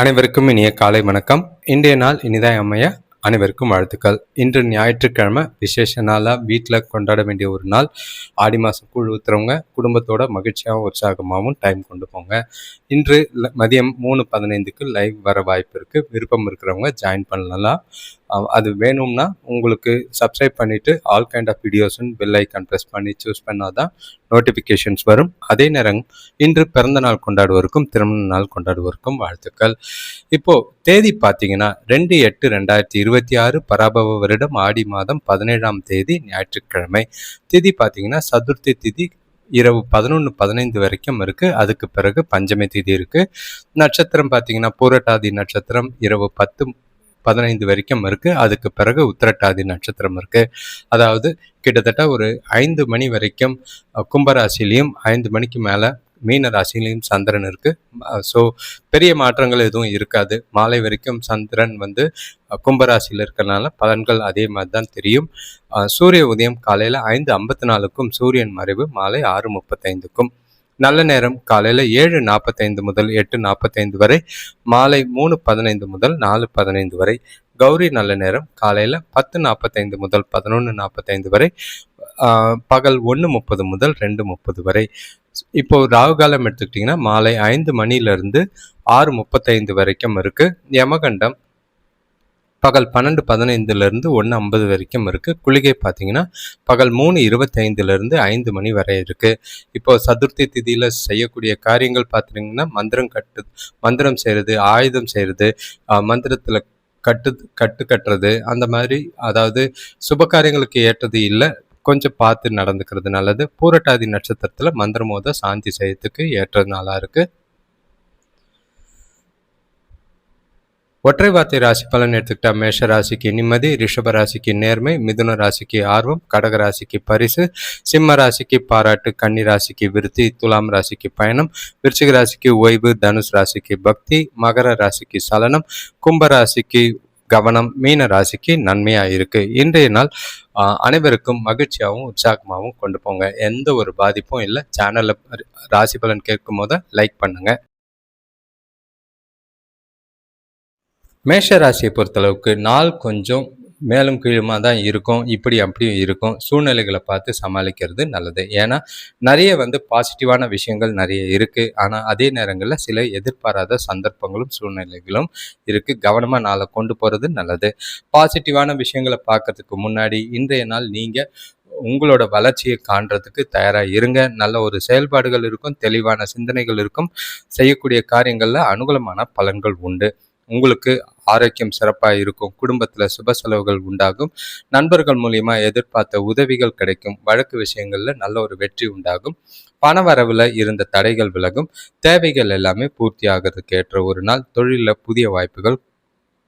அனைவருக்கும் இனிய காலை வணக்கம். இன்றைய நாள் இனிதாய் அமைய அனைவருக்கும் வாழ்த்துக்கள். இன்று ஞாயிற்றுக்கிழமை விசேஷ நாளாக வீட்டில் கொண்டாட வேண்டிய ஒரு நாள். ஆடி மாதம் கூழ் ஊற்றுறவங்க குடும்பத்தோட மகிழ்ச்சியாகவும் உற்சாகமாகவும் டைம் கொண்டு போங்க. இன்று மதியம் 3:15க்கு லைவ் வர வாய்ப்பு இருக்குது. விருப்பம் இருக்கிறவங்க ஜாயின் பண்ணலாம். அது வேணும்னா உங்களுக்கு சப்ஸ்கிரைப் பண்ணிவிட்டு ஆல் கைண்ட் ஆஃப் வீடியோஸ்ன்னு பெல் ஐக்கான் ப்ரெஸ் பண்ணி சூஸ் பண்ணால் தான் நோட்டிஃபிகேஷன்ஸ் வரும். அதே நேரம் இன்று பிறந்த நாள் கொண்டாடுவோருக்கும் திருமண நாள் கொண்டாடுவோருக்கும் வாழ்த்துக்கள். இப்போது தேதி பார்த்தீங்கன்னா 2/8/2026 பராபவ வருடம் ஆடி மாதம் 17ஆம் தேதி ஞாயிற்றுக்கிழமை. திதி பார்த்தீங்கன்னா சதுர்த்தி திதி இரவு 11:15 வரைக்கும் இருக்குது. அதுக்கு பிறகு பஞ்சமி திதி இருக்குது. நட்சத்திரம் பார்த்தீங்கன்னா பூரட்டாதி நட்சத்திரம் இரவு 10:15 வரைக்கும் இருக்குது. அதுக்கு பிறகு உத்திரட்டாதி நட்சத்திரம் இருக்குது. அதாவது கிட்டத்தட்ட ஒரு 5 மணி வரைக்கும் கும்பராசிலையும் 5 மணிக்கு மேலே மீன ராசிலையும் சந்திரன் இருக்குது. ஸோ பெரிய மாற்றங்கள் எதுவும் இருக்காது. மாலை வரைக்கும் சந்திரன் கும்பராசியில் இருக்கிறனால பலன்கள் அதே மாதிரி தான் தெரியும். சூரிய உதயம் காலையில் 5:54க்கும் சூரியன் மறைவு மாலை 6:35க்கும். நல்ல நேரம் காலையில் 7:45 முதல் 8:45 வரை, மாலை 3:15 முதல் 4:15 வரை. கௌரி நல்ல நேரம் காலையில் 10:45 முதல் 11:45 வரை, பகல் 1:30 முதல் 2:30 வரை. இப்போ ராகுகாலம் எடுத்துக்கிட்டிங்கன்னா மாலை 5 மணிலேருந்து 6:35 வரைக்கும் இருக்குது. யமகண்டம் பகல் 12:15 1:50 வரைக்கும் இருக்குது. குளிகை பார்த்தீங்கன்னா பகல் 3:25 5 மணி வரை இருக்குது. இப்போது சதுர்த்தி திதியில் செய்யக்கூடிய காரியங்கள் பார்த்துட்டிங்கன்னா மந்திரம் செய்கிறது, ஆயுதம் செய்கிறது, மந்திரத்தில் கட்டுறது, அந்த மாதிரி, அதாவது சுப காரியங்களுக்கு ஏற்றது இல்லை. கொஞ்சம் பார்த்து நடந்துக்கிறது நல்லது. பூரட்டாதி நட்சத்திரத்தில் மந்திரமோத சாந்தி செய்யறதுக்கு ஏற்ற நாளாக இருக்குது. ஒற்றை வார்த்தை ராசி பலன் எடுத்துக்கிட்டா மேஷ ராசிக்கு நிம்மதி, ரிஷப ராசிக்கு நேர்மை, மிதுன ராசிக்கு ஆர்வம், கடக ராசிக்கு பரிசு, சிம்ம ராசிக்கு பாராட்டு, கன்னி ராசிக்கு விருத்தி, துலாம் ராசிக்கு பயணம், விருச்சிக ராசிக்கு ஓய்வு, தனுஷ் ராசிக்கு பக்தி, மகர ராசிக்கு சலனம், கும்ப ராசிக்கு கவனம், மீன ராசிக்கு நன்மையாக இருக்குது. இன்றைய நாள் அனைவருக்கும் மகிழ்ச்சியாகவும் உற்சாகமாகவும் கொண்டு போங்க. எந்த ஒரு பாதிப்பும் இல்லை. சேனலில் ராசி பலன் கேட்கும் போது லைக் பண்ணுங்க. மேஷ ராசியை பொறுத்தளவுக்கு நாள் கொஞ்சம் மேலும் கீழுமாக தான் இருக்கும். இப்படி அப்படியும் இருக்கும். சூழ்நிலைகளை பார்த்து சமாளிக்கிறது நல்லது. ஏன்னா நிறைய பாசிட்டிவான விஷயங்கள் நிறைய இருக்குது. ஆனால் அதே நேரங்களில் சில எதிர்பாராத சந்தர்ப்பங்களும் சூழ்நிலைகளும் இருக்குது. கவனமாக நாளை கொண்டு போகிறது நல்லது. பாசிட்டிவான விஷயங்களை பார்க்கறதுக்கு முன்னாடி இன்றைய நாள் நீங்கள் உங்களோட வளர்ச்சியை காண்றதுக்கு தயாராக இருங்க. நல்ல ஒரு செயல்பாடுகள் இருக்கும், தெளிவான சிந்தனைகள் இருக்கும். செய்யக்கூடிய காரியங்களில் அனுகூலமான பலன்கள் உண்டு. உங்களுக்கு ஆரோக்கியம் சிறப்பாக இருக்கும். குடும்பத்தில் சுப செலவுகள் உண்டாகும். நண்பர்கள் மூலியமா எதிர்பார்த்த உதவிகள் கிடைக்கும். வழக்கு விஷயங்களில் நல்ல ஒரு வெற்றி உண்டாகும். பண வரவில் இருந்த தடைகள் விலகும். தேவைகள் எல்லாமே பூர்த்தி ஆகிறதுக்கு ஏற்ற ஒரு நாள். தொழிலில் புதிய வாய்ப்புகள்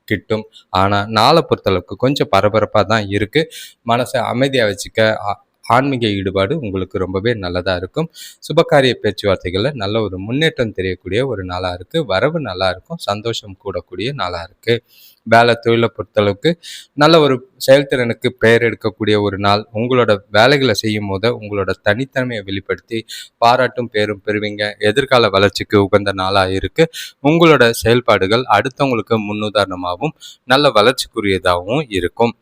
கிட்டும். ஆனால் நாளை பொறுத்தளவுக்கு கொஞ்சம் பரபரப்பாக தான் இருக்குது. மனசை அமைதியாக வச்சுக்க ஆன்மீக ஈடுபாடு உங்களுக்கு ரொம்பவே நல்லதாக இருக்கும். சுபகாரிய பேச்சுவார்த்தைகளில் நல்ல ஒரு முன்னேற்றம் தெரியக்கூடிய ஒரு நாளாக இருக்குது. வரவு நல்லா இருக்கும். சந்தோஷம் கூடக்கூடிய நாளாக இருக்குது. வேலை தொழிலை பொறுத்தளவுக்கு நல்ல ஒரு செயல்திறனுக்கு பெயர் எடுக்கக்கூடிய ஒரு நாள். உங்களோட வேலைகளை செய்யும் போது உங்களோட தனித்தன்மையை வெளிப்படுத்தி பாராட்டும் பேரும் பெறுவீங்க. எதிர்கால வளர்ச்சிக்கு உகந்த நாளாக இருக்குது. உங்களோட செயல்பாடுகள் அடுத்தவங்களுக்கு முன்னுதாரணமாகவும் நல்ல வளர்ச்சிக்குரியதாகவும் இருக்கும்.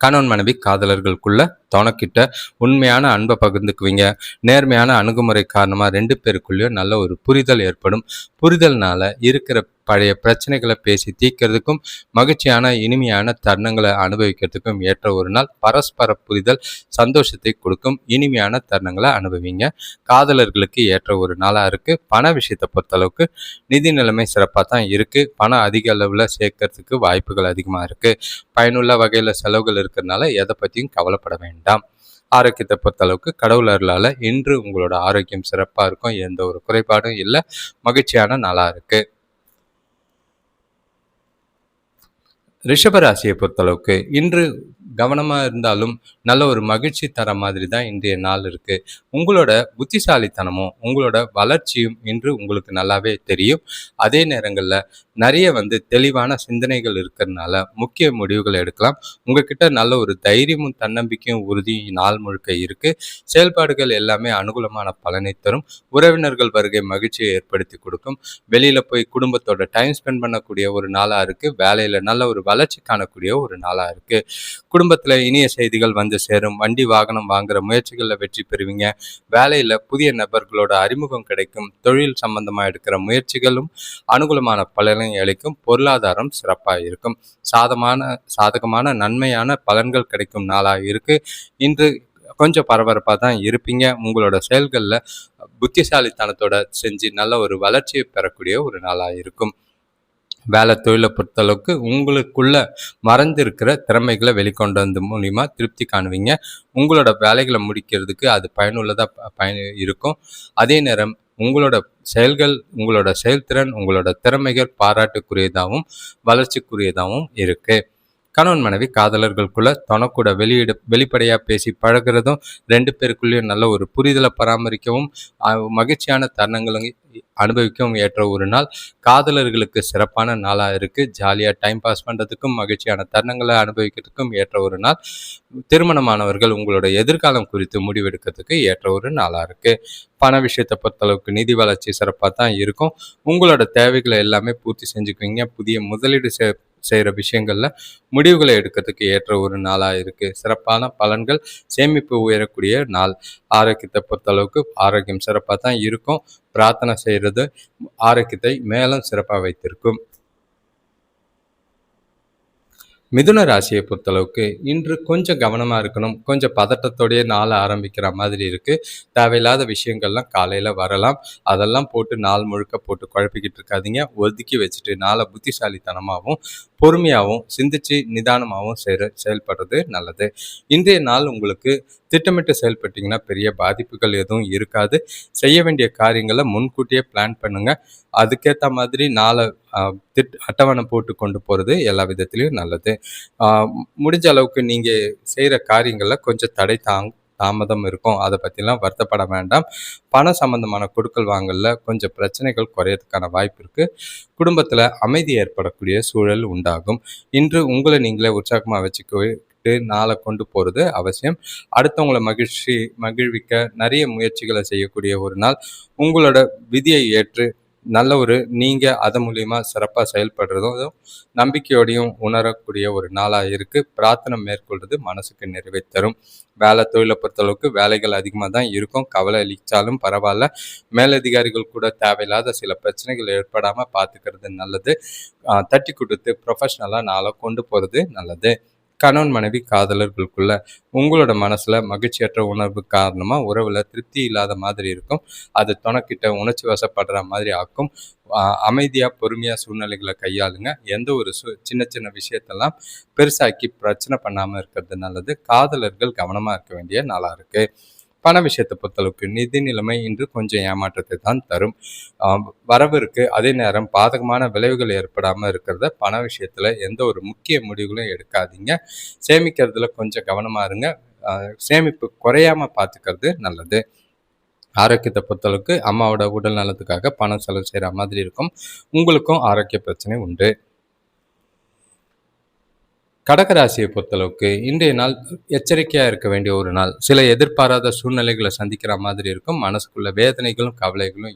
கணவன் மனைவி காதலர்களுக்குள்ள தனக்கிட்ட உண்மையான அன்பை பகிர்ந்துக்குவீங்க. நேர்மையான அணுகுமுறை காரணமாக 2 பேருக்குள்ளேயும் நல்ல ஒரு புரிதல் ஏற்படும். புரிதல்னால இருக்கிற பழைய பிரச்சனைகளை பேசி தீர்க்கிறதுக்கும் மகிழ்ச்சியான இனிமையான தருணங்களை அனுபவிக்கிறதுக்கும் ஏற்ற ஒரு நாள். பரஸ்பர புரிதல் சந்தோஷத்தை கொடுக்கும். இனிமையான தருணங்களை அனுபவிங்க. காதலர்களுக்கு ஏற்ற ஒரு நாளாக இருக்குது. பண விஷயத்தை பொறுத்தளவுக்கு நிதி நிலைமை சிறப்பாக தான் இருக்குது. பணம் அதிக அளவில் சேர்க்கறதுக்கு வாய்ப்புகள் அதிகமாக இருக்குது. பயனுள்ள வகையில் செலவுகள் இருக்கிறதுனால எதை பற்றியும் கவலைப்பட வேண்டாம். ஆரோக்கியத்தை பொறுத்தளவுக்கு கடவுள் அருளால் இன்று உங்களோட ஆரோக்கியம் சிறப்பாக இருக்கும். எந்த ஒரு குறைபாடும் இல்லை. மகிழ்ச்சியான நாளாக இருக்குது. ரிஷபராசியை பொறுத்தளவுக்கு இன்று கவனமாக இருந்தாலும் நல்ல ஒரு மகிழ்ச்சி தர மாதிரி தான் இன்றைய நாள் இருக்குது. உங்களோட புத்திசாலித்தனமும் உங்களோட வளர்ச்சியும் இன்று உங்களுக்கு நல்லாவே தெரியும். அதே நேரங்களில் நிறைய தெளிவான சிந்தனைகள் இருக்கிறதுனால முக்கிய முடிவுகள் எடுக்கலாம். உங்ககிட்ட நல்ல ஒரு தைரியமும் தன்னம்பிக்கையும் உறுதியும் நாள் முழுக்க இருக்குது. செயல்பாடுகள் எல்லாமே அனுகூலமான பலனை தரும். உறவினர்கள் வருகை மகிழ்ச்சியை ஏற்படுத்தி கொடுக்கும். வெளியில் போய் குடும்பத்தோட டைம் ஸ்பெண்ட் பண்ணக்கூடிய ஒரு நாளாக இருக்குது. வேலையில் நல்ல ஒரு வளர்ச்சி காணக்கூடிய ஒரு நாளாக இருக்குது. குடும்பத்தில் இனிய செய்திகள் சேரும். வண்டி வாகனம் வாங்குற முயற்சிகளில் வெற்றி பெறுவீங்க. வேலையில் புதிய நபர்களோட அறிமுகம் கிடைக்கும். தொழில் சம்பந்தமாக எடுக்கிற முயற்சிகளும் அனுகூலமான பலனை அளிக்கும். பொருளாதாரம் சிறப்பாக இருக்கும். சாதகமான நன்மையான பலன்கள் கிடைக்கும் நாளாக இருக்கு. இன்று கொஞ்சம் பரபரப்பாக தான் இருப்பீங்க. உங்களோட செயல்களில் புத்திசாலித்தனத்தோட செஞ்சு நல்ல ஒரு வளர்ச்சியை பெறக்கூடிய ஒரு நாளாக இருக்கும். வேலை தொழிலை பொறுத்தளவுக்கு உங்களுக்குள்ள மறைந்திருக்கிற திறமைகளை வெளிக்கொண்டு வந்து மூலிமா திருப்தி காணுவீங்க. உங்களோட வேலைகளை முடிக்கிறதுக்கு அது பயனுள்ளதாக இருக்கும். அதே நேரம் உங்களோட செயல்கள், உங்களோட செயல்திறன், உங்களோட திறமைகள் பாராட்டுக்குரியதாகவும் வளர்ச்சிக்குரியதாகவும் இருக்குது. கணவன் மனைவி காதலர்களுக்குள்ள தனக்கூட வெளிப்படையாக பேசி பழகிறதும் 2 பேருக்குள்ளேயும் நல்ல ஒரு புரிதலை பராமரிக்கவும் மகிழ்ச்சியான தருணங்களை அனுபவிக்கவும் ஏற்ற ஒரு நாள். காதலர்களுக்கு சிறப்பான நாளாக இருக்குது. ஜாலியாக டைம் பாஸ் பண்ணுறதுக்கும் மகிழ்ச்சியான தருணங்களை அனுபவிக்கிறதுக்கும் ஏற்ற ஒரு நாள். திருமணமானவர்கள் உங்களோட எதிர்காலம் குறித்து முடிவெடுக்கிறதுக்கு ஏற்ற ஒரு நாளாக இருக்குது. பண விஷயத்தை பொறுத்தளவுக்கு நிதி வளர்ச்சி சிறப்பாக தான் இருக்கும். உங்களோட தேவைகளை எல்லாமே பூர்த்தி செஞ்சுக்குவீங்க. புதிய முதலீடு செய்கிற விஷயங்களில் முடிவுகளை எடுக்கிறதுக்கு ஏற்ற ஒரு நாளாக இருக்குது. சிறப்பான பலன்கள், சேமிப்பு உயரக்கூடிய நாள். ஆரோக்கியத்தை பொறுத்தளவுக்கு ஆரோக்கியம் சிறப்பாக தான் இருக்கும். பிரார்த்தனை செய்கிறது ஆரோக்கியத்தை மேலும் சிறப்பாக வைத்திருக்கும். மிதுன ராசியை பொறுத்தளவுக்கு இன்று கொஞ்சம் கவனமாக இருக்கணும். கொஞ்சம் பதட்டத்தோடைய நாளை ஆரம்பிக்கிற மாதிரி இருக்குது. தேவையில்லாத விஷயங்கள்லாம் காலையில் வரலாம். அதெல்லாம் போட்டு நாள் முழுக்க போட்டு குழப்பிக்கிட்டு இருக்காதீங்க. ஒதுக்கி வச்சுட்டு நாளை புத்திசாலித்தனமாகவும் பொறுமையாகவும் சிந்திச்சு நிதானமாகவும் செயல்படுறது நல்லது. இன்றைய நாள் உங்களுக்கு திட்டமிட்டு செயல்பட்டிங்கன்னா பெரிய பாதிப்புகள் எதுவும் இருக்காது. செய்ய வேண்டிய காரியங்களை முன்கூட்டியே பிளான் பண்ணுங்கள். அதுக்கேற்ற மாதிரி நாளை அட்டவணை போட்டு கொண்டு போகிறது எல்லா விதத்துலேயும் நல்லது. முடிஞ்ச அளவுக்கு நீங்கள் செய்கிற காரியங்களில் கொஞ்சம் தாமதம் இருக்கும். அதை பற்றிலாம் வருத்தப்பட வேண்டாம். பணம் சம்பந்தமான கொடுக்கல் வாங்கல கொஞ்சம் பிரச்சனைகள் குறையறதுக்கான வாய்ப்பு இருக்குது. குடும்பத்தில் அமைதி ஏற்படக்கூடிய சூழல் உண்டாகும். இன்று உங்களை நீங்களே உற்சாகமாக வச்சுக்கிட்டு நாளை கொண்டு போகிறது அவசியம். அடுத்தவங்களை மகிழ்விக்க நிறைய முயற்சிகளை செய்யக்கூடிய ஒரு நாள். உங்களோட விதியை ஏற்று நல்ல ஒரு நீங்கள் அது மூலிமா சிறப்பாக செயல்படுறதும் நம்பிக்கையோடையும் உணரக்கூடிய ஒரு நாளாக இருக்குது. பிரார்த்தனை மேற்கொள்வது மனசுக்கு நிறைவை தரும். வேலை தொழிலை பொறுத்தளவுக்கு வேலைகள் அதிகமாக தான் இருக்கும். கவலை அளித்தாலும் பரவாயில்ல. மேலதிகாரிகள் கூட தேவையில்லாத சில பிரச்சனைகள் ஏற்படாமல் பார்த்துக்கிறது நல்லது. தட்டி கொடுத்து ப்ரொஃபஷ்னலாக நாளை கொண்டு போகிறது நல்லது. கணவன் மனைவி காதலர்களுக்குள்ள உங்களோட மனசில் மகிழ்ச்சியற்ற உணர்வு காரணமாக உறவில் திருப்தி இல்லாத மாதிரி இருக்கும். அது துணைக்கிட்ட உணர்ச்சி வசப்படுற மாதிரி ஆக்கும். அமைதியாக பொறுமையாக சூழ்நிலைகளை கையாளுங்க. எந்த ஒரு சின்ன சின்ன விஷயத்தெல்லாம் பெருசாக்கி பிரச்சனை பண்ணாமல் இருக்கிறது நல்லது. காதலர்கள் கவனமாக இருக்க வேண்டிய நாளாக இருக்குது. பண விஷயத்தை பொறுத்தளவுக்கு நிதி நிலைமை இன்று கொஞ்சம் ஏமாற்றத்தை தான் தரும். வரவு இருக்குது. அதே நேரம் பாதகமான விளைவுகள் ஏற்படாமல் இருக்கிறத பண விஷயத்தில் எந்த ஒரு முக்கிய முடிவுகளும் எடுக்காதீங்க. சேமிக்கிறதுல கொஞ்சம் கவனமாக இருங்க. சேமிப்பு குறையாமல் பார்த்துக்கிறது நல்லது. ஆரோக்கியத்தை பொறுத்தளவுக்கு அம்மாவோட உடல் நலத்துக்காக பணம் செலவு செய்கிற மாதிரி இருக்கும். உங்களுக்கும் ஆரோக்கிய பிரச்சனை உண்டு. கடகராசியை பொறுத்தளவுக்கு இன்றைய நாள் எச்சரிக்கையாக இருக்க வேண்டிய ஒரு நாள். சில எதிர்பாராத சூழ்நிலைகளை சந்திக்கிற மாதிரி இருக்கும். மனசுக்குள்ள வேதனைகளும் கவலைகளும்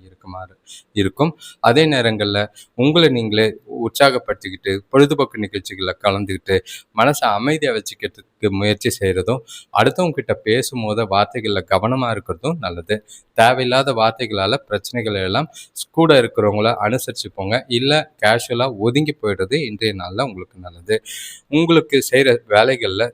இருக்கும். அதே நேரங்களில் உங்களை நீங்களே உற்சாகப்படுத்திக்கிட்டு பொழுதுபோக்கு நிகழ்ச்சிகளில் கலந்துக்கிட்டு மனசை அமைதியாக வச்சுக்கிறதுக்கு முயற்சி செய்கிறதும், அடுத்தவங்க கிட்ட பேசும்போது வார்த்தைகளில் கவனமாக இருக்கிறதும் நல்லது. தேவையில்லாத வார்த்தைகளால் பிரச்சனைகள் எல்லாம் கூட இருக்கிறவங்கள அனுசரித்து போங்க. இல்லை கேஷுவலாக ஒதுங்கி போயிடுறது இன்றைய நாளில் உங்களுக்கு நல்லது. உங்களுக்கு செய்கிற வேலைகளில்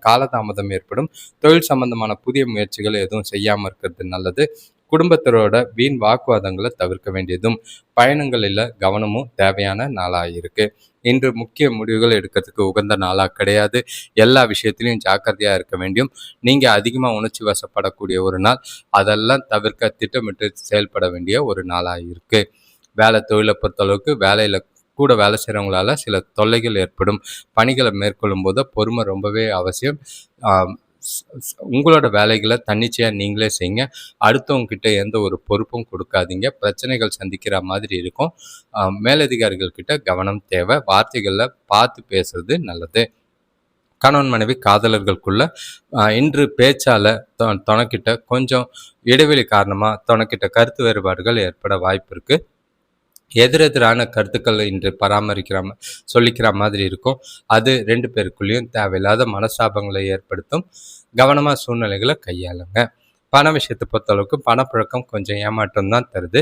காலதாமதம் ஏற்படும். தொழில் சம்பந்தமான புதிய முயற்சிகள் எதுவும் செய்யாமல் இருக்கிறது நல்லது. குடும்பத்தரோட வீண் வாக்குவாதங்களை தவிர்க்க வேண்டியதும் பயணங்களில் கவனமும் தேவையான நாளாக இருக்கு. இன்று முக்கிய முடிவுகள் எடுக்கிறதுக்கு உகந்த நாளாக கிடையாது. எல்லா விஷயத்திலையும் ஜாக்கிரதையாக இருக்க வேண்டும். நீங்கள் அதிகமாக உணர்ச்சி வசப்படக்கூடிய ஒரு நாள். அதெல்லாம் தவிர்க்க திட்டமிட்டு செயல்பட வேண்டிய ஒரு நாளாக இருக்குது. வேலை தொழிலை பொறுத்தளவுக்கு வேலையில் கூட வேலை செய்கிறவங்களால சில தொல்லைகள் ஏற்படும். பணிகளை மேற்கொள்ளும் போது பொறுமை ரொம்பவே அவசியம். உங்களோட வேலைகளை தன்னிச்சையாக நீங்களே செய்யுங்க. அடுத்தவங்க கிட்ட எந்த ஒரு பொறுப்பும் கொடுக்காதீங்க. பிரச்சனைகள் சந்திக்கிற மாதிரி இருக்கும். மேலதிகாரிகள் கிட்ட கவனம் தேவை. வார்த்தைகளில் பார்த்து பேசுறது நல்லது. கணவன் மனைவி காதலர்களுக்குள்ள இன்று பேச்சால் துணைக்கிட்ட கொஞ்சம் இடைவெளி காரணமாக துணைக்கிட்ட கருத்து வேறுபாடுகள் ஏற்பட வாய்ப்பு இருக்குது. எதிரெதிரான கருத்துக்கள் இன்று சொல்லிக்கிற மாதிரி இருக்கும். அது 2 பேருக்குள்ளேயும் தேவையில்லாத மனஸ்தாபங்களை ஏற்படுத்தும். கவனமாக சூழ்நிலைகளை கையாளுங்க. பண விஷயத்தை பொறுத்தளவுக்கு பணப்புழக்கம் கொஞ்சம் ஏமாற்றம் தான் தருது.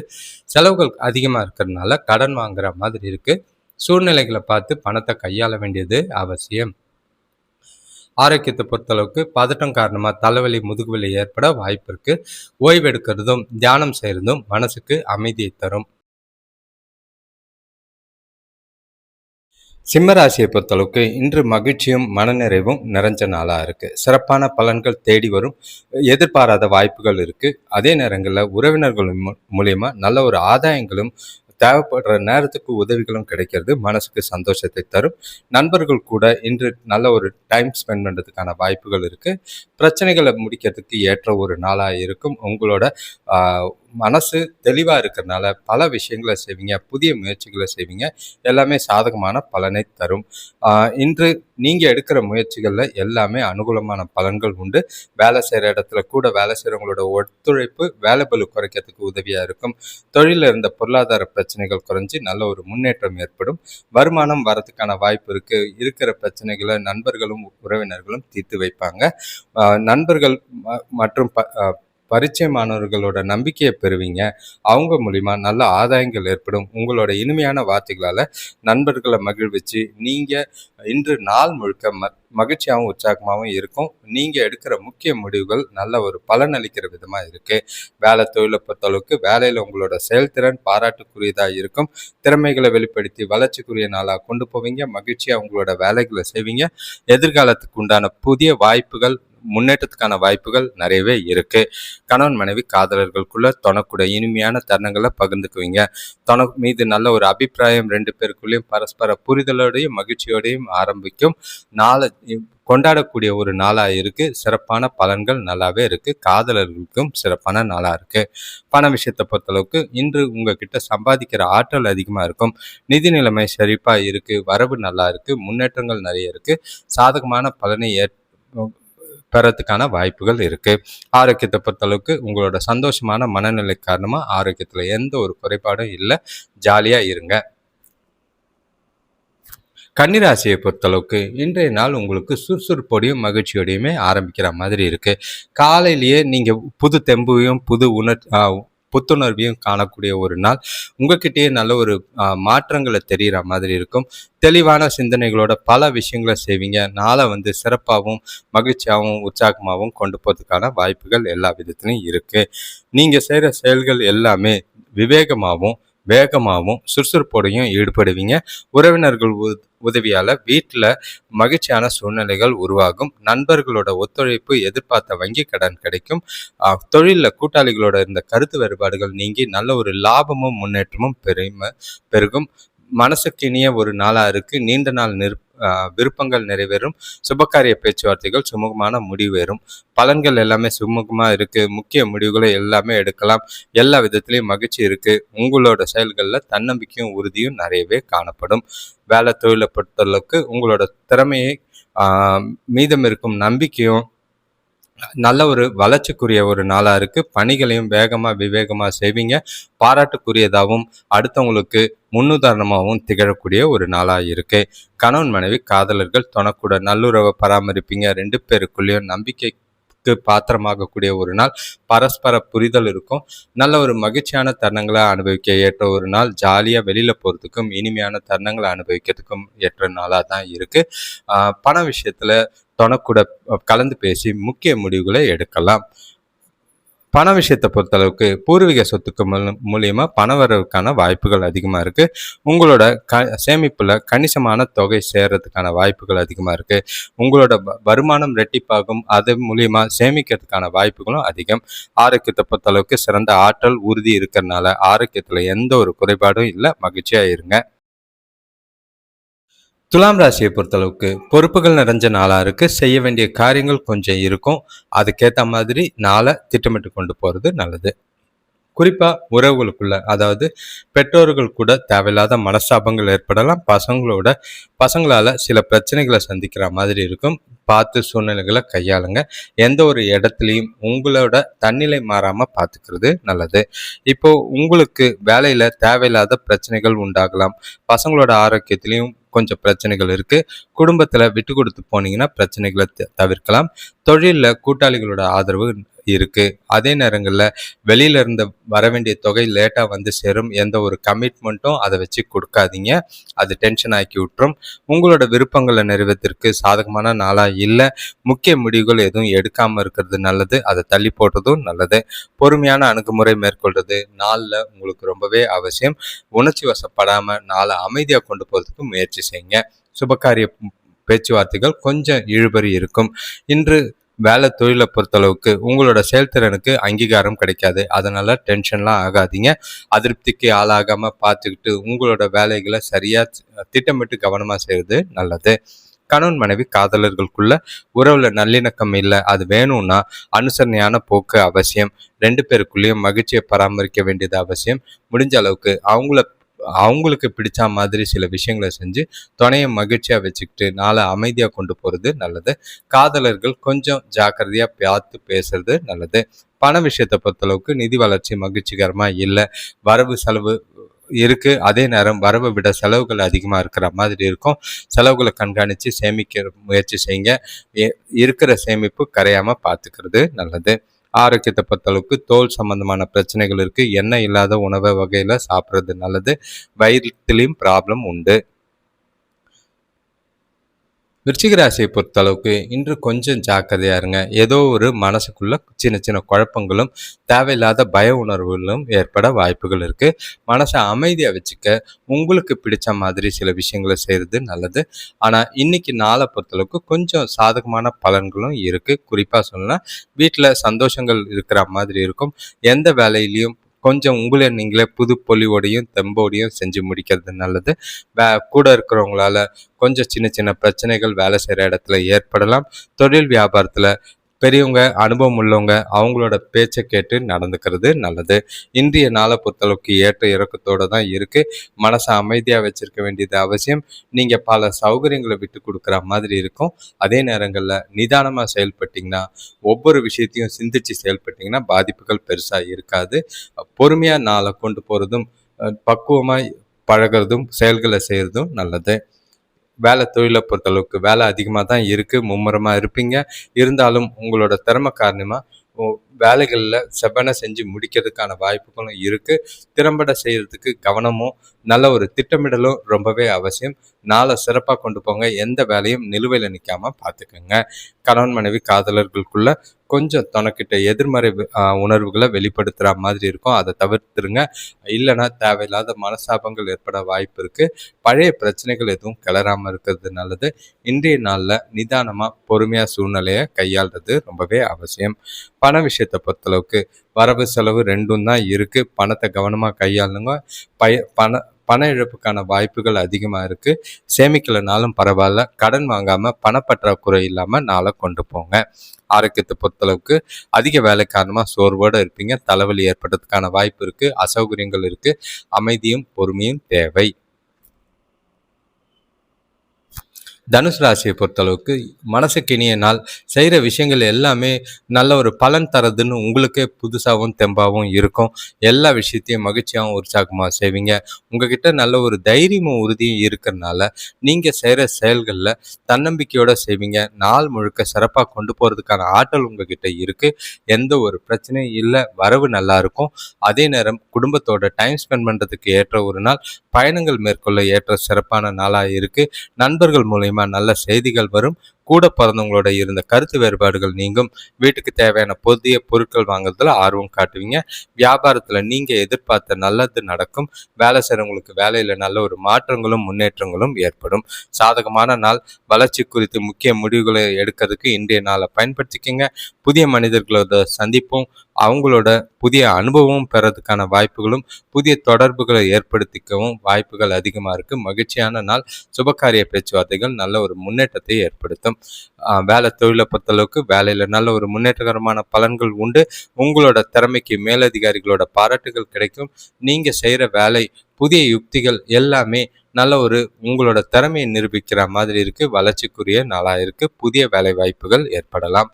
செலவுகள் அதிகமாக இருக்கிறதுனால கடன் வாங்குற மாதிரி இருக்குது. சூழ்நிலைகளை பார்த்து பணத்தை கையாள வேண்டியது அவசியம். ஆரோக்கியத்தை பொறுத்தளவுக்கு பதட்டம் காரணமாக தலைவலி முதுகுவலி ஏற்பட வாய்ப்பு இருக்குது. ஓய்வு எடுக்கிறதும் தியானம் செய்கிறதும் மனசுக்கு அமைதியை தரும். சிம்மராசியை பொறுத்தளவுக்கு இன்று மகிழ்ச்சியும் மனநிறைவும் நிறைஞ்ச நாளாக இருக்குது. சிறப்பான பலன்கள் தேடி வரும். எதிர்பாராத வாய்ப்புகள் இருக்குது. அதே நேரங்களில் உறவினர்கள் மூலயமா நல்ல ஒரு ஆதாயங்களும் தேவைப்படுற நேரத்துக்கு உதவிகளும் கிடைக்கிறது. மனசுக்கு சந்தோஷத்தை தரும். நண்பர்கள் கூட இன்று நல்ல ஒரு டைம் ஸ்பெண்ட் பண்ணுறதுக்கான வாய்ப்புகள் இருக்குது. பிரச்சனைகளை முடிக்கிறதுக்கு ஏற்ற ஒரு நாளாக இருக்கும். உங்களோட மனசு தெளிவாக இருக்கிறதுனால பல விஷயங்களை செய்வீங்க. புதிய முயற்சிகளை செய்வீங்க. எல்லாமே சாதகமான பலனை தரும். இன்று நீங்கள் எடுக்கிற முயற்சிகளில் எல்லாமே அனுகூலமான பலன்கள் உண்டு. வேலை செய்கிற இடத்துல கூட வேலை செய்கிறவங்களோட ஒத்துழைப்பு வேலை பளு குறைக்கிறதுக்கு உதவியாக இருக்கும். தொழிலில் இருந்த பொருளாதார பிரச்சனைகள் குறைஞ்சி நல்ல ஒரு முன்னேற்றம் ஏற்படும். வருமானம் வரதுக்கான வாய்ப்பு இருக்குது. இருக்கிற பிரச்சனைகளை நண்பர்களும் உறவினர்களும் தீர்த்து வைப்பாங்க. நண்பர்கள் மற்றும் பரிச்சயமானவர்களோட நம்பிக்கையை பெறுவீங்க. அவங்க மூலிமா நல்ல ஆதாயங்கள் ஏற்படும். உங்களோட இனிமையான வார்த்தைகளால் நண்பர்களை மகிழ்விச்சு நீங்கள் இன்று நாள் முழுக்க மகிழ்ச்சியாகவும் உற்சாகமாகவும் இருக்கும். நீங்கள் எடுக்கிற முக்கிய முடிவுகள் நல்ல ஒரு பலன் அளிக்கிற விதமாக இருக்குது. வேலை தொழிலை பொறுத்தளவுக்கு வேலையில் உங்களோட செயல்திறன் பாராட்டுக்குரியதாக இருக்கும். திறமைகளை வெளிப்படுத்தி வளர்ச்சிக்குரிய நாளாக கொண்டு போவீங்க. மகிழ்ச்சியாக உங்களோட வேலைகளை செய்வீங்க. எதிர்காலத்துக்கு உண்டான புதிய வாய்ப்புகள் முன்னேற்றத்துக்கான வாய்ப்புகள் நிறையவே இருக்கு. கணவன் மனைவி காதலர்களுக்குள்ள தொணக்கூட இனிமையான தருணங்களை பகிர்ந்துக்குவீங்க. தொணக்கு மீது நல்ல ஒரு அபிப்பிராயம் 2 பேருக்குள்ளேயும் பரஸ்பர புரிதலோடையும் மகிழ்ச்சியோடையும் ஆரம்பிக்கும். நாளை கொண்டாடக்கூடிய ஒரு நாளாக இருக்குது. சிறப்பான பலன்கள் நல்லாவே இருக்குது. காதலர்களுக்கும் சிறப்பான நாளாக இருக்குது. பண விஷயத்தை பொறுத்தளவுக்கு இன்று உங்ககிட்ட சம்பாதிக்கிற ஆற்றல் அதிகமாக இருக்கும். நிதி நிலைமை செழிப்பாக இருக்குது. வரவு நல்லா இருக்குது. முன்னேற்றங்கள் நிறைய இருக்குது. சாதகமான பலனை பெறத்துக்கான வாய்ப்புகள் இருக்குது. ஆரோக்கியத்தை பொறுத்தளவுக்கு உங்களோட சந்தோஷமான மனநிலை காரணமாக ஆரோக்கியத்தில் எந்த ஒரு குறைபாடும் இல்லை. ஜாலியாக இருங்க. கன்னிராசியை பொறுத்தளவுக்கு இன்றைய நாள் உங்களுக்கு சுறுசுறுப்போடையும் மகிழ்ச்சியோடையுமே ஆரம்பிக்கிற மாதிரி இருக்குது. காலையிலேயே நீங்கள் புது தெம்பையும் புத்துணர்வையும் காணக்கூடிய ஒரு நாள். உங்ககிட்டயே நல்ல ஒரு மாற்றங்களை தெரிகிற மாதிரி இருக்கும். தெளிவான சிந்தனைகளோட பல விஷயங்களை செய்வீங்க. நாளை சிறப்பாகவும் மகிழ்ச்சியாகவும் உற்சாகமாகவும் கொண்டு போகிறதுக்கான வாய்ப்புகள் எல்லா விதத்துலையும் இருக்குது. நீங்கள் செய்கிற செயல்கள் எல்லாமே விவேகமாகவும் வேகமாகவும் சுறுசுறுப்போடையும் ஈடுபடுவீங்க. உறவினர்கள் உதவியால் வீட்டில் மகிழ்ச்சியான சூழ்நிலைகள் உருவாகும். நண்பர்களோட ஒத்துழைப்பு எதிர்பார்த்த வங்கி கடன் கிடைக்கும். தொழிலில் கூட்டாளிகளோட இருந்த கருத்து வேறுபாடுகள் நீங்கி நல்ல ஒரு லாபமும் முன்னேற்றமும் பெருகும். மனசுக்கு இனிய ஒரு நாளாக இருக்குது. நீண்ட நாள் விருப்பங்கள் நிறைவேறும். சுபகாரிய பேச்சுவார்த்தைகள் சுமூகமான முடிவேறும். பலன்கள் எல்லாமே சுமூகமாக இருக்குது. முக்கிய முடிவுகளை எல்லாமே எடுக்கலாம். எல்லா விதத்துலேயும் மகிழ்ச்சி இருக்குது. உங்களோட செயல்களில் தன்னம்பிக்கையும் உறுதியும் நிறையவே காணப்படும். வேலை தொழிலை பொறுத்தளவுக்கு உங்களோட திறமையை மீதம் இருக்கும் நம்பிக்கையும் நல்ல ஒரு வளர்ச்சிக்குரிய ஒரு நாளாக இருக்குது. பணிகளையும் வேகமாக விவேகமாக செய்வீங்க. பாராட்டுக்குரியதாகவும் அடுத்தவங்களுக்கு முன்னுதாரணமாகவும் திகழக்கூடிய ஒரு நாளாக இருக்குது. கணவன் மனைவி காதலர்கள் தொணக்கூட நல்லுறவை பராமரிப்பீங்க. 2 பேருக்குள்ளேயும் நம்பிக்கைக்கு பாத்திரமாகக்கூடிய ஒரு நாள். பரஸ்பர புரிதல் இருக்கும். நல்ல ஒரு மகிழ்ச்சியான தருணங்களை அனுபவிக்க ஏற்ற ஒரு நாள். ஜாலியாக வெளியில் போகிறதுக்கும் இனிமையான தருணங்களை அனுபவிக்கிறதுக்கும் ஏற்ற நாளாக தான் இருக்குது. பண விஷயத்தில் தொணக்கூட கலந்து பேசி முக்கிய முடிவுகளை எடுக்கலாம். பண விஷயத்தை பொறுத்தளவுக்கு பூர்வீக சொத்துக்கு மூலியமா பண வரவுக்கான வாய்ப்புகள் அதிகமாக இருக்குது. உங்களோட சேமிப்பில் கணிசமான தொகை சேர்றதுக்கான வாய்ப்புகள் அதிகமாக இருக்குது. உங்களோட வருமானம் ரெட்டிப்பாகும். அது மூலியமா சேமிக்கிறதுக்கான வாய்ப்புகளும் அதிகம். ஆரோக்கியத்தை பொறுத்தளவுக்கு சிறந்த ஆற்றல் உறுதி இருக்கிறதுனால ஆரோக்கியத்தில் எந்த ஒரு குறைபாடும் இல்லை. மகிழ்ச்சியாக இருங்க. துலாம் ராசியை பொறுத்தளவுக்கு பொறுப்புகள் நிறைஞ்ச நாளா இருக்கு. செய்ய வேண்டிய காரியங்கள் கொஞ்சம் இருக்கும். அதுக்கேத்த மாதிரி நாளை திட்டமிட்டு கொண்டு போறது நல்லது. குறிப்பா உறவுகளுக்குள்ள, அதாவது பெற்றோர்கள் கூட தேவையில்லாத மனஸ்தாபங்கள் ஏற்படலாம். பசங்களால சில பிரச்சனைகளை சந்திக்கிற மாதிரி இருக்கும். பார்த்து சூழ்நிலைகளை கையாளுங்க. எந்த ஒரு இடத்துலையும் உங்களோட தன்னிலை மாறாம பார்த்துக்கிறது நல்லது. இப்போ உங்களுக்கு வேலையில தேவையில்லாத பிரச்சனைகள் உண்டாகலாம். பசங்களோட ஆரோக்கியத்திலையும் கொஞ்சம் பிரச்சனைகள் இருக்கு. குடும்பத்துல விட்டு கொடுத்து போனீங்கன்னா பிரச்சனைகளை தவிர்க்கலாம். தொழில்ல கூட்டாளிகளோட ஆதரவு இருக்கு. அதே நேரங்கள்ல வெளியில இருந்து வர வேண்டிய தொகை லேட்டா வந்து சேரும். எந்த ஒரு கமிட்மெண்ட்டும் அதை வச்சு கொடுக்காதீங்க. அது டென்ஷன் ஆக்கி விட்டுரும். உங்களோட விருப்பங்களை நிறைவேற்றற்கு சாதகமான நாளா இல்லை. முக்கிய முடிவுகள் எதுவும் எடுக்காம இருக்கிறது நல்லது. அதை தள்ளி போடுறதும் நல்லது. பொறுமையான அணுகுமுறை மேற்கொள்றது நாளில் உங்களுக்கு ரொம்பவே அவசியம். உணர்ச்சி வசப்படாம நாளை அமைதியாக கொண்டு போறதுக்கு முயற்சி செய்யுங்க. சுபகாரிய பேச்சுவார்த்தைகள் கொஞ்சம் இழுபறி இருக்கும். இன்று வேலை தொழிலை பொறுத்தளவுக்கு உங்களோட செயல்திறனுக்கு அங்கீகாரம் கிடைக்காது. அதனால டென்ஷன்லாம் ஆகாதீங்க. அதிருப்திக்கு ஆளாகாம பார்த்துக்கிட்டு உங்களோட வேலைகளை சரியா திட்டமிட்டு கவனமா செய்வது நல்லது. கணவன் மனைவி காதலர்களுக்குள்ள உறவுல நல்லிணக்கம் இல்லை, அது வேணும்னா அனுசரணையான போக்கு அவசியம். 2 பேருக்குள்ளேயும் மகிழ்ச்சியை பராமரிக்க வேண்டியது அவசியம். முடிஞ்ச அளவுக்கு அவங்களுக்கு பிடிச்ச மாதிரி சில விஷயங்களை செஞ்சு துணையை மகிழ்ச்சியா வச்சுக்கிட்டு நாளை அமைதியா கொண்டு போறது நல்லது. காதலர்கள் கொஞ்சம் ஜாக்கிரதையா பார்த்து பேசுறது நல்லது. பண விஷயத்தை பொறுத்தளவுக்கு நிதி வளர்ச்சி மகிழ்ச்சிகரமா இல்லை. வரவு செலவு இருக்கு. அதே நேரம் வரவை விட செலவுகள் அதிகமா இருக்கிற மாதிரி இருக்கும். செலவுகளை கண்காணிச்சு சேமிக்க முயற்சி செய்யுங்க. இருக்கிற சேமிப்பு கரையாம பார்த்துக்கிறது நல்லது. ஆரோக்கியத்தை பொறுத்தளவுக்கு தோல் சம்பந்தமான பிரச்சனைகள் இருக்கு. எண்ணெய் இல்லாத உணவு வகையில சாப்பிட்றது நல்லது. வயிற்றுலையும் ப்ராப்ளம் உண்டு. விருச்சிக ராசியை பொறுத்தளவுக்கு இன்று கொஞ்சம் ஜாக்கிரதையா இருங்க. ஏதோ ஒரு மனசுக்குள்ள சின்ன சின்ன குழப்பங்களும் தேவையில்லாத பய உணர்வுகளும் ஏற்பட வாய்ப்புகள் இருக்கு. மனசை அமைதியா வச்சுக்க உங்களுக்கு பிடிச்ச மாதிரி சில விஷயங்களை செய்யறது நல்லது. ஆனா இன்னைக்கு நாளை பொறுத்தளவுக்கு கொஞ்சம் சாதகமான பலன்களும் இருக்கு. குறிப்பா சொல்லலாம், வீட்டுல சந்தோஷங்கள் இருக்கிற மாதிரி இருக்கும். எந்த வேலையிலையும் கொஞ்சம் உங்களை நீங்களே புது பொலிவோடையும் தெம்போடையும் செஞ்சு முடிக்கிறது நல்லது. கூட இருக்கிறவங்களால கொஞ்சம் சின்ன சின்ன பிரச்சனைகள் வேலை செய்கிற இடத்துல ஏற்படலாம். தொழில் வியாபாரத்தில் பெரியவங்க, அனுபவம் உள்ளவங்க அவங்களோட பேச்சை கேட்டு நடந்துக்கிறது நல்லது. இன்றைய நாளை பொறுத்தளவுக்கு ஏற்ற இறக்கத்தோடு தான் இருக்குது. மனசை அமைதியாக வச்சிருக்க வேண்டியது அவசியம். நீங்கள் பல சௌகரியங்களை விட்டு கொடுக்குற மாதிரி இருக்கும். அதே நேரங்களில் நிதானமாக செயல்பட்டிங்கன்னா, ஒவ்வொரு விஷயத்தையும் சிந்திச்சு செயல்பட்டிங்கன்னா பாதிப்புகள் பெருசாக இருக்காது. பொறுமையாக நாளை கொண்டு போகிறதும் பக்குவமாக பழகிறதும் செயல்களை செய்கிறதும் நல்லது. வேலை தொழிலை பொறுத்தளவுக்கு வேலை அதிகமாக தான் இருக்குது. மும்முரமாக இருப்பீங்க. இருந்தாலும் உங்களோட திறமை காரணமாக வேலைகளில் செவ்வன செஞ்சு முடிக்கிறதுக்கான வாய்ப்புகளும் இருக்குது. திறம்பட செய்கிறதுக்கு கவனமும் நல்ல ஒரு திட்டமிடலும் ரொம்பவே அவசியம். நாளை சிறப்பாக கொண்டு போங்க. எந்த வேலையும் நிலுவையில் நிற்காம பார்த்துக்கோங்க. கணவன் மனைவி காதலர்களுக்குள்ள கொஞ்சம் தனக்கிட்ட எதிர்மறை உணர்வுகளை வெளிப்படுத்துகிற மாதிரி இருக்கும். அதை தவிர்த்துருங்க. இல்லைன்னா தேவையில்லாத மனசாபங்கள் ஏற்பட வாய்ப்பு இருக்குது. பழைய பிரச்சனைகள் எதுவும் கிளறாமல் இருக்கிறது நல்லது. இன்றைய நாளில் நிதானமாக பொறுமையாக சூழ்நிலையை கையாளுறது ரொம்பவே அவசியம். பண விஷயத்தை பொறுத்தளவுக்கு வரவு செலவு ரெண்டும் தான் இருக்குது. பணத்தை கவனமாக கையாளுங்க. பண இழப்புக்கான வாய்ப்புகள் அதிகமாக இருக்குது. சேமிக்கலைனாலும் பரவாயில்ல, கடன் வாங்காமல் பணப்பற்றாக்குறை இல்லாமல் நாளை கொண்டு போங்க. ஆரோக்கியத்தை பொறுத்தளவுக்கு அதிக வேலை காரணமாக சோர்வோடு இருப்பீங்க. தலைவலி ஏற்படுறதுக்கான வாய்ப்பு இருக்குது. அசௌகரியங்கள் இருக்குது. அமைதியும் பொறுமையும் தேவை. தனுசு ராசியை பொறுத்தளவுக்கு மனசுக்கு இனிய நாள். செய்கிற விஷயங்கள் எல்லாமே நல்ல ஒரு பலன் தரதுன்னு உங்களுக்கே புதுசாகவும் தெம்பாகவும் இருக்கும். எல்லா விஷயத்தையும் மகிழ்ச்சியாகவும் உற்சாகமாக செய்வீங்க. உங்ககிட்ட நல்ல ஒரு தைரியமும் உறுதியும் இருக்கிறதுனால நீங்கள் செய்கிற செயல்களில் தன்னம்பிக்கையோடு செய்வீங்க. நாள் முழுக்க சிறப்பாக கொண்டு போகிறதுக்கான ஆற்றல் உங்ககிட்ட இருக்குது. எந்த ஒரு பிரச்சனையும் இல்லை. வரவு நல்லா இருக்கும். அதே நேரம் குடும்பத்தோட டைம் ஸ்பெண்ட் பண்ணுறதுக்கு ஏற்ற ஒரு நாள். பயணங்கள் மேற்கொள்ள ஏற்ற சிறப்பான நாளாக இருக்குது. நண்பர்கள் மூலயமா நல்ல செய்திகள் வரும். கூட பிறந்தவங்களோட இருந்த கருத்து வேறுபாடுகள் நீங்கும். வீட்டுக்கு தேவையான புதிய பொருட்கள் வாங்குறதுல ஆர்வம் காட்டுவீங்க. வியாபாரத்துல நீங்க எதிர்பார்த்த நல்லது நடக்கும். வேலை செய்றவங்களுக்கு வேலையில நல்ல ஒரு மாற்றங்களும் முன்னேற்றங்களும் ஏற்படும். சாதகமான நாள். வளர்ச்சி குறித்து முக்கிய முடிவுகளை எடுக்கிறதுக்கு இன்றைய நாளை பயன்படுத்திக்கங்க. புதிய மனிதர்களோட சந்திப்பும் அவங்களோட புதிய அனுபவம் பெறதுக்கான வாய்ப்புகளும் புதிய தொடர்புகளை ஏற்படுத்திக்கவும் வாய்ப்புகள் அதிகமாக இருக்குது. மகிழ்ச்சியான நாள். சுபகாரிய பேச்சுவார்த்தைகள் நல்ல ஒரு முன்னேற்றத்தை ஏற்படுத்தும். வேலை தொழிலை பொறுத்தளவுக்கு வேலையில் நல்ல ஒரு முன்னேற்றகரமான பலன்கள் உண்டு. உங்களோட திறமைக்கு மேலதிகாரிகளோட பாராட்டுகள் கிடைக்கும். நீங்கள் செய்கிற வேலை புதிய யுக்திகள் எல்லாமே நல்ல ஒரு உங்களோட திறமையை நிரூபிக்கிற மாதிரி இருக்கு. வளர்ச்சிக்குரிய நாளாக இருக்கு. புதிய வேலை வாய்ப்புகள் ஏற்படலாம்.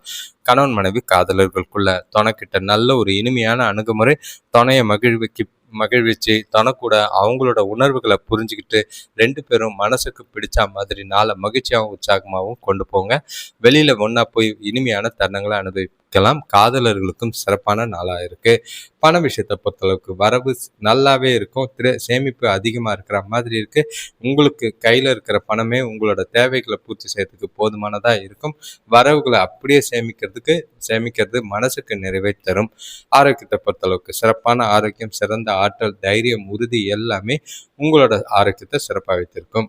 கணவன் மனைவி காதலர்களுக்குள்ள துணைக்கிட்ட நல்ல ஒரு இனிமையான அணுகுமுறை, துணையை மகிழ்விச்சு தனக்கூட அவங்களோட உணர்வுகளை புரிஞ்சுக்கிட்டு 2 பேரும் மனசுக்கு பிடிச்ச மாதிரி நாளை மகிழ்ச்சியாகவும் உற்சாகமாகவும் கொண்டு போங்க. வெளியில் ஒன்றா போய் இனிமையான தருணங்களை அனுபவிக்கலாம். காதலர்களுக்கும் சிறப்பான நாளாக இருக்குது. பண விஷயத்தை பொறுத்தளவுக்கு வரவு நல்லாவே இருக்கும். சேமிப்பு அதிகமாக இருக்கிற மாதிரி இருக்குது. உங்களுக்கு கையில் இருக்கிற பணமே உங்களோட தேவைகளை பூர்த்தி செய்யறதுக்கு போதுமானதாக இருக்கும். வரவுகளை அப்படியே சேமிக்கிறது மனசுக்கு நிறைவை தரும். ஆரோக்கியத்தை பொறுத்தளவுக்கு சிறப்பான ஆரோக்கியம், சிறந்த ஆற்றல், தைரியம், உறுதி எல்லாமே உங்களோட ஆரோக்கியத்தை சிறப்பாக வைத்திருக்கும்.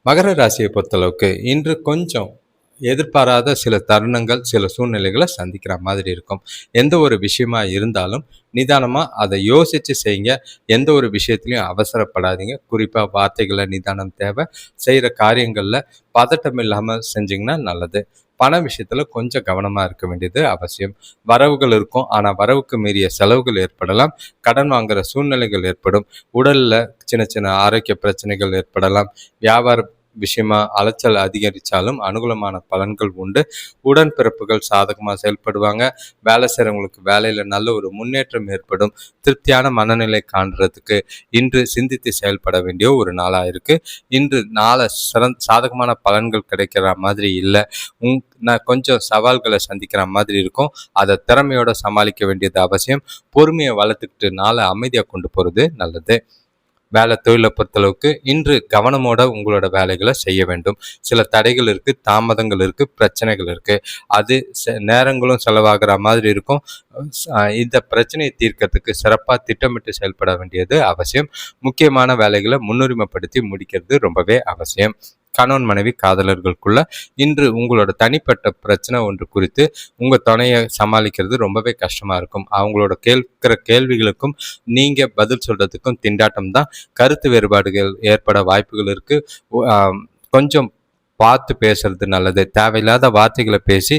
மகர ராசியை பொறுத்தளவுக்கு இன்று கொஞ்சம் எதிர்பாராத சில தருணங்கள், சில சூழ்நிலைகளை சந்திக்கிற மாதிரி இருக்கும். எந்த ஒரு விஷயமா இருந்தாலும் நிதானமாக அதை யோசித்து செய்யுங்க. எந்த ஒரு விஷயத்துலையும் அவசரப்படாதீங்க. குறிப்பாக வார்த்தைகளை நிதானம் தேவை. செய்கிற காரியங்களில் பதட்டம் இல்லாமல் செஞ்சிங்கன்னா நல்லது. பண விஷயத்தில் கொஞ்சம் கவனமாக இருக்க வேண்டியது அவசியம். வரவுகள் இருக்கும், ஆனால் வரவுக்கு மீறிய செலவுகள் ஏற்படலாம். கடன் வாங்குகிற சூழ்நிலைகள் ஏற்படும். உடலில் சின்ன சின்ன ஆரோக்கிய பிரச்சனைகள் ஏற்படலாம். வியாபார விஷயமா அலைச்சல் அதிகரித்தாலும் அனுகூலமான பலன்கள் உண்டு. உடன்பிறப்புகள் சாதகமாக செயல்படுவாங்க. வேலை செய்கிறவங்களுக்கு வேலையில் நல்ல ஒரு முன்னேற்றம் ஏற்படும். திருப்தியான மனநிலை காண்றதுக்கு இன்று சிந்தித்து செயல்பட வேண்டிய ஒரு நாளாக இருக்குது. இன்று நாளை சாதகமான பலன்கள் கிடைக்கிற மாதிரி இல்லை. நான் கொஞ்சம் சவால்களை சந்திக்கிற மாதிரி இருக்கும். அதை திறமையோட சமாளிக்க வேண்டியது அவசியம். பொறுமையை வளர்த்துக்கிட்டு நாளை அமைதியாக கொண்டு போகிறது நல்லது. வேலை தொழிலை பொறுத்தளவுக்கு இன்று கவனமோட உங்களோட வேலைகளை செய்ய வேண்டும். சில தடைகள் இருக்குது, தாமதங்கள் இருக்குது, பிரச்சனைகள் இருக்குது. அது நேரங்களும் செலவாகிற மாதிரி இருக்கும். இந்த பிரச்சனையை தீர்க்கறதுக்கு சிறப்பாக திட்டமிட்டு செயல்பட வேண்டியது அவசியம். முக்கியமான வேலைகளை முன்னுரிமைப்படுத்தி முடிக்கிறது ரொம்பவே அவசியம். கணவன் மனைவி காதலர்களுக்குள்ள இன்று உங்களோட தனிப்பட்ட பிரச்சனை ஒன்று குறித்து உங்கள் துணையை சமாளிக்கிறது ரொம்பவே கஷ்டமாக இருக்கும். அவங்களோட கேட்கிற கேள்விகளுக்கும் நீங்கள் பதில் சொல்கிறதுக்கும் திண்டாட்டம் தான். கருத்து வேறுபாடுகள் ஏற்பட வாய்ப்புகள் இருக்குது. கொஞ்சம் பார்த்து பேசுறது நல்லது. தேவையில்லாத வார்த்தைகளை பேசி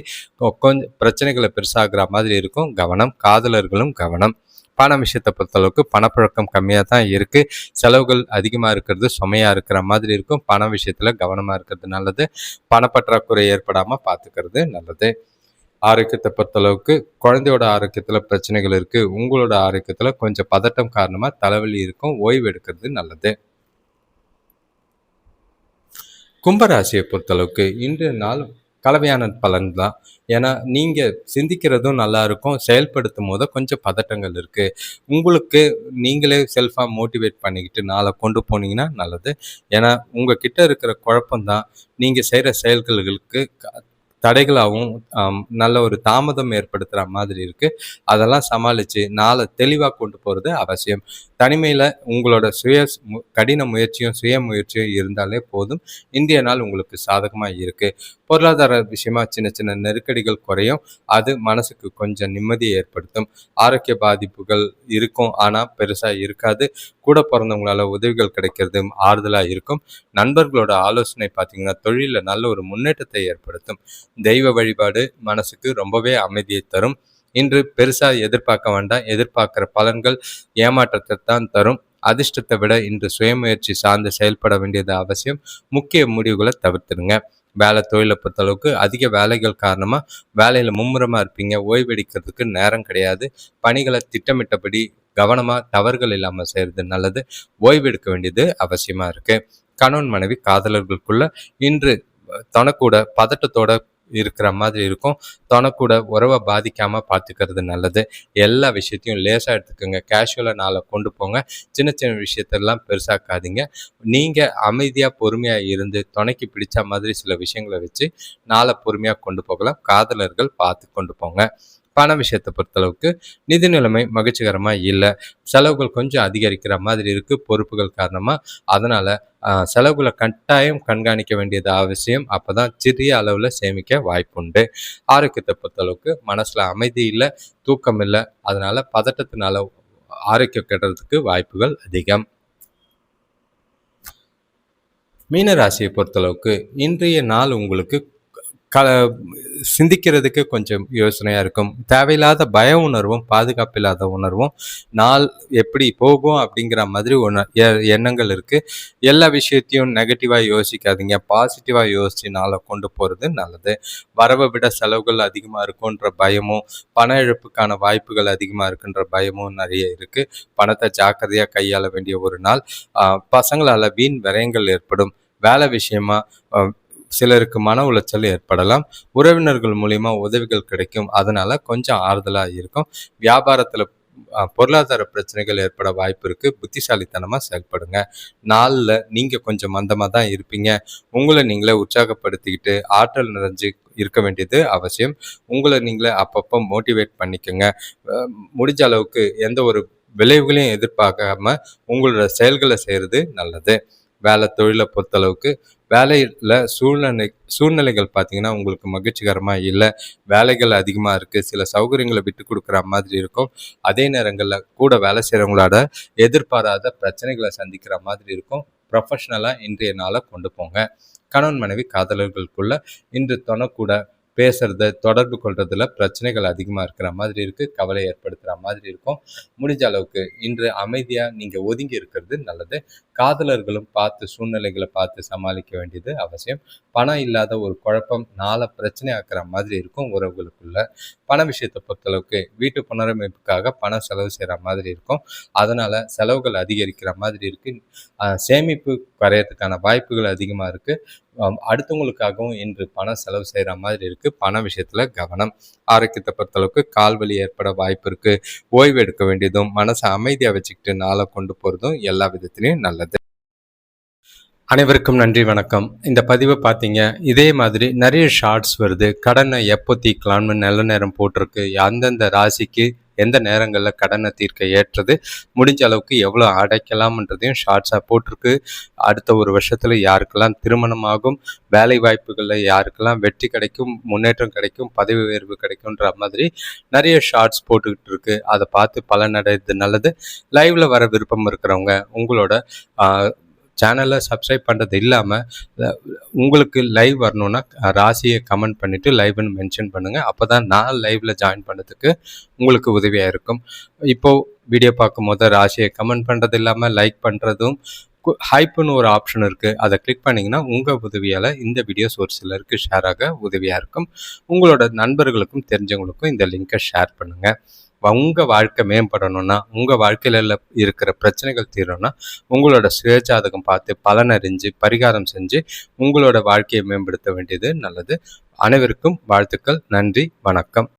கொஞ்சம் பிரச்சனைகளை பெருசாகிற மாதிரி இருக்கும். கவனம். காதலர்களும் கவனம். பண விஷயத்தை பொறுத்தளவுக்கு பணப்புழக்கம் கம்மியாக தான் இருக்குது. செலவுகள் அதிகமாக இருக்கிறது சுமையாக இருக்கிற மாதிரி இருக்கும். பண விஷயத்தில் கவனமாக இருக்கிறது நல்லது. பணப்பற்றாக்குறை ஏற்படாமல் பார்த்துக்கிறது நல்லது. ஆரோக்கியத்தை பொறுத்தளவுக்கு குழந்தையோட ஆரோக்கியத்தில் பிரச்சனைகள் இருக்குது. உங்களோட ஆரோக்கியத்தில் கொஞ்சம் பதட்டம் காரணமாக தலைவலி இருக்கும். ஓய்வு எடுக்கிறது நல்லது. கும்பராசியை பொறுத்தளவுக்கு இன்றைய நாள் கலவையான பலன் தான். ஏன்னா நீங்கள் சிந்திக்கிறதும் நல்லா இருக்கும். செயல்படுத்தும் போது கொஞ்சம் பதட்டங்கள் இருக்குது. உங்களுக்கு நீங்களே செல்ஃபாக மோட்டிவேட் பண்ணிக்கிட்டு நாளை கொண்டு போனீங்கன்னா நல்லது. ஏன்னா உங்ககிட்ட இருக்கிற குழப்பம்தான் நீங்கள் செய்கிற செயல்களுக்கு தடைகளாகவும் நல்ல ஒரு தாமதம் ஏற்படுத்துகிற மாதிரி இருக்குது. அதெல்லாம் சமாளித்து நாளை தெளிவாக கொண்டு போகிறது அவசியம். தனிமையில் உங்களோட கடின முயற்சியும் சுய முயற்சியும் இருந்தாலே போதும். இந்திய நாள் உங்களுக்கு சாதகமாக இருக்குது. பொருளாதார விஷயமா சின்ன சின்ன நெருக்கடிகள் குறையும். அது மனசுக்கு கொஞ்சம் நிம்மதியை ஏற்படுத்தும். ஆரோக்கிய பாதிப்புகள் இருக்கும், ஆனால் பெருசாக இருக்காது. கூட பிறந்தவங்களால உதவிகள் கிடைக்கிறது ஆறுதலாக இருக்கும். நண்பர்களோட ஆலோசனை பார்த்தீங்கன்னா தொழிலில் நல்ல ஒரு முன்னேற்றத்தை ஏற்படுத்தும். தெய்வ வழிபாடு மனசுக்கு ரொம்பவே அமைதியை தரும். இன்று பெருசாக எதிர்பார்க்க வேண்டாம். எதிர்பார்க்குற பலன்கள் ஏமாற்றத்தை தான் தரும். அதிர்ஷ்டத்தை விட இன்று சுயமுயற்சி சார்ந்து செயல்பட வேண்டியது அவசியம். முக்கிய முடிவுகளை தவிர்த்துடுங்க. வேலை தொழிலை பொறுத்தளவுக்கு அதிக வேலைகள் காரணமாக வேலையில் மும்முரமாக இருப்பீங்க. ஓய்வெடுக்கிறதுக்கு நேரம் கிடையாது. பணிகளை திட்டமிட்டபடி கவனமாக தவறுகள் இல்லாமல் செய்கிறது நல்லது. ஓய்வெடுக்க வேண்டியது அவசியமாக இருக்குது. கணவன் மனைவி காதலர்களுக்குள்ள இன்று தனக்கூட பதட்டத்தோட இருக்கிற மாதிரி இருக்கும். தனக்கூட உறவை பாதிக்காமல் பார்த்துக்கிறது நல்லது. எல்லா விஷயத்தையும் லேசாக எடுத்துக்கோங்க. கேஷுவலாக நாளை கொண்டு போங்க. சின்ன சின்ன விஷயத்தெல்லாம் பெருசாக்காதீங்க. நீங்கள் அமைதியாக பொறுமையாக இருந்து துணைக்கு பிடிச்ச மாதிரி சில விஷயங்களை வச்சு நாளை பொறுமையாக கொண்டு போகலாம். காதலர்கள் பார்த்து கொண்டு போங்க. பண விஷயத்தை பொறுத்தளவுக்கு நிதி நிலைமை மகிழ்ச்சிகரமாக இல்லை. செலவுகள் கொஞ்சம் அதிகரிக்கிற மாதிரி இருக்குது பொறுப்புகள் காரணமாக. அதனால் செலவுகளை கட்டாயம் கண்காணிக்க வேண்டியது அவசியம். அப்போ தான் சிறிய அளவில் சேமிக்க வாய்ப்புண்டு. ஆரோக்கியத்தை பொறுத்தளவுக்கு மனசில் அமைதி இல்லை, தூக்கம் இல்லை. அதனால் பதட்டத்தினால ஆரோக்கியம் கெடுறதுக்கு வாய்ப்புகள் அதிகம். மீன ராசியை பொறுத்தளவுக்கு இன்றைய நாள் உங்களுக்கு க சிந்திக்கிறதுக்கு கொஞ்சம் யோசனையாக இருக்கும். தேவையில்லாத பய உணர்வும் பாதுகாப்பில்லாத உணர்வும் நாள் எப்படி போகும் அப்படிங்கிற மாதிரி எண்ணங்கள் இருக்குது. எல்லா விஷயத்தையும் நெகட்டிவாக யோசிக்காதீங்க, பாசிட்டிவாக யோசித்து நாளை கொண்டு போகிறது நல்லது. வரவை விட செலவுகள் அதிகமாக இருக்குன்ற பயமும், பண இழப்புக்கான வாய்ப்புகள் அதிகமாக இருக்குன்ற பயமும் நிறைய இருக்குது. பணத்தை ஜாக்கிரதையாக கையாள வேண்டிய ஒரு நாள். பசங்களால் வீண் விரயங்கள் ஏற்படும். வேலை விஷயமா சிலருக்கு மன உளைச்சல் ஏற்படலாம். உறவினர்கள் மூலிமா உதவிகள் கிடைக்கும். அதனால் கொஞ்சம் ஆறுதலாக இருக்கும். வியாபாரத்தில் பொருளாதார பிரச்சனைகள் ஏற்பட வாய்ப்பு இருக்குது. புத்திசாலித்தனமாக செயல்படுங்க. நாளில் நீங்கள் கொஞ்சம் மந்தமாக தான் இருப்பீங்க. உங்களை நீங்களே உற்சாகப்படுத்திக்கிட்டு ஆற்றல் நிறைஞ்சு இருக்க வேண்டியது அவசியம். உங்களை நீங்களே அப்பப்போ மோட்டிவேட் பண்ணிக்கோங்க. முடிஞ்ச அளவுக்கு எந்த ஒரு விளைவுகளையும் எதிர்பார்க்காம உங்களோட செயல்களை செய்கிறது நல்லது. வேலை தொழிலை பொறுத்தளவுக்கு வேலையில் சூழ்நிலைகள் பார்த்திங்கன்னா உங்களுக்கு மகிழ்ச்சிகரமாக இல்லை. வேலைகள் அதிகமாக இருக்குது. சில சௌகரியங்களை விட்டு கொடுக்குற மாதிரி இருக்கும். அதே நேரங்களில் கூட வேலை செய்கிறவங்களோட எதிர்பாராத பிரச்சனைகளை சந்திக்கிற மாதிரி இருக்கும். ப்ரொஃபஷ்னலாக இன்றைய நாளை கொண்டு போங்க. கணவன் மனைவி காதலர்களுக்குள்ள இன்று தொணக்கூட பேசுறது, தொடர்பு கொள்றதுல பிரச்சனைகள் அதிகமாக இருக்கிற மாதிரி இருக்குது. கவலை ஏற்படுத்துகிற மாதிரி இருக்கும். முடிஞ்ச அளவுக்கு இன்று அமைதியாக நீங்கள் ஒதுங்கி இருக்கிறது நல்லது. காதலர்களும் சூழ்நிலைகளை பார்த்து சமாளிக்க வேண்டியது அவசியம். பணம் இல்லாத ஒரு குழப்பம் நாளை பிரச்சனை ஆக்குற மாதிரி இருக்கும் உறவுகளுக்குள்ள. பண விஷயத்தை பொறுத்தளவுக்கு வீட்டு புனரமைப்புக்காக பணம் செலவு செய்கிற மாதிரி இருக்கும். அதனால் செலவுகள் அதிகரிக்கிற மாதிரி இருக்குது. சேமிப்பு குறையறதுக்கான வாய்ப்புகள் அதிகமாக இருக்குது. அடுத்தவங்களுக்காகவும் இன்று பணம் செலவு செய்கிற மாதிரி இருக்குது. பண விஷயத்தில் கவனம். ஆரோக்கியத்தை பொறுத்தளவுக்கு கால்வலி ஏற்பட வாய்ப்பு இருக்குது. ஓய்வு எடுக்க வேண்டியதும் மனசை அமைதியாக வச்சுக்கிட்டு நாளை கொண்டு போகிறதும் எல்லா விதத்துலேயும் நல்லது. அனைவருக்கும் நன்றி, வணக்கம். இந்த பதிவை பார்த்தீங்க, இதே மாதிரி நிறைய ஷார்ட்ஸ் வருது. கடனை எப்போ தீர்க்கலாம்னு நல்ல நேரம் போட்டிருக்கு. அந்தந்த ராசிக்கு எந்த நேரங்களில் கடனை தீர்க்க ஏற்றது, முடிஞ்ச அளவுக்கு எவ்வளோ அடைக்கலாம்ன்றதையும் ஷார்ட்ஸாக போட்டிருக்கு. அடுத்த ஒரு வருஷத்தில் யாருக்கெல்லாம் திருமணம் ஆகும், வேலை வாய்ப்புகளில் யாருக்கெல்லாம் வெற்றி கிடைக்கும், முன்னேற்றம் கிடைக்கும், பதவி உயர்வு கிடைக்கும்ன்ற மாதிரி நிறைய ஷார்ட்ஸ் போட்டுக்கிட்டு இருக்கு. அதை பார்த்து பலனடைறது நல்லது. லைவில் வர விருப்பம் இருக்கிறவங்க உங்களோட சேனலை சப்ஸ்கிரைப் பண்ணுறது இல்லாமல் உங்களுக்கு லைவ் வரணுன்னா ராசியை கமெண்ட் பண்ணிவிட்டு லைவ்னு மென்ஷன் பண்ணுங்கள். அப்போ தான் நான் லைவில் ஜாயின் பண்ணுறதுக்கு உங்களுக்கு உதவியாக இருக்கும். இப்போது வீடியோ பார்க்கும் போது ராசியை கமெண்ட் பண்ணுறது இல்லாமல் லைக் பண்ணுறதும், ஹைப்புன்னு ஒரு ஆப்ஷன் இருக்குது, அதை கிளிக் பண்ணிங்கன்னா உங்கள் உதவியால் இந்த வீடியோஸ் ஒரு சிலருக்கு ஷேர் ஆக உதவியாக இருக்கும். உங்களோட நண்பர்களுக்கும் தெரிஞ்சவங்களுக்கும் இந்த லிங்கை ஷேர் பண்ணுங்கள். உங்கள் வாழ்க்கை மேம்படணும்னா, உங்கள் வாழ்க்கையில் இருக்கிற பிரச்சனைகள் தீரணும்னா உங்களோட சுயஜாதகம் பார்த்து பலனறிஞ்சு பரிகாரம் செஞ்சு உங்களோட வாழ்க்கையை மேம்படுத்த வேண்டியது நல்லது. அனைவருக்கும் வாழ்த்துக்கள். நன்றி, வணக்கம்.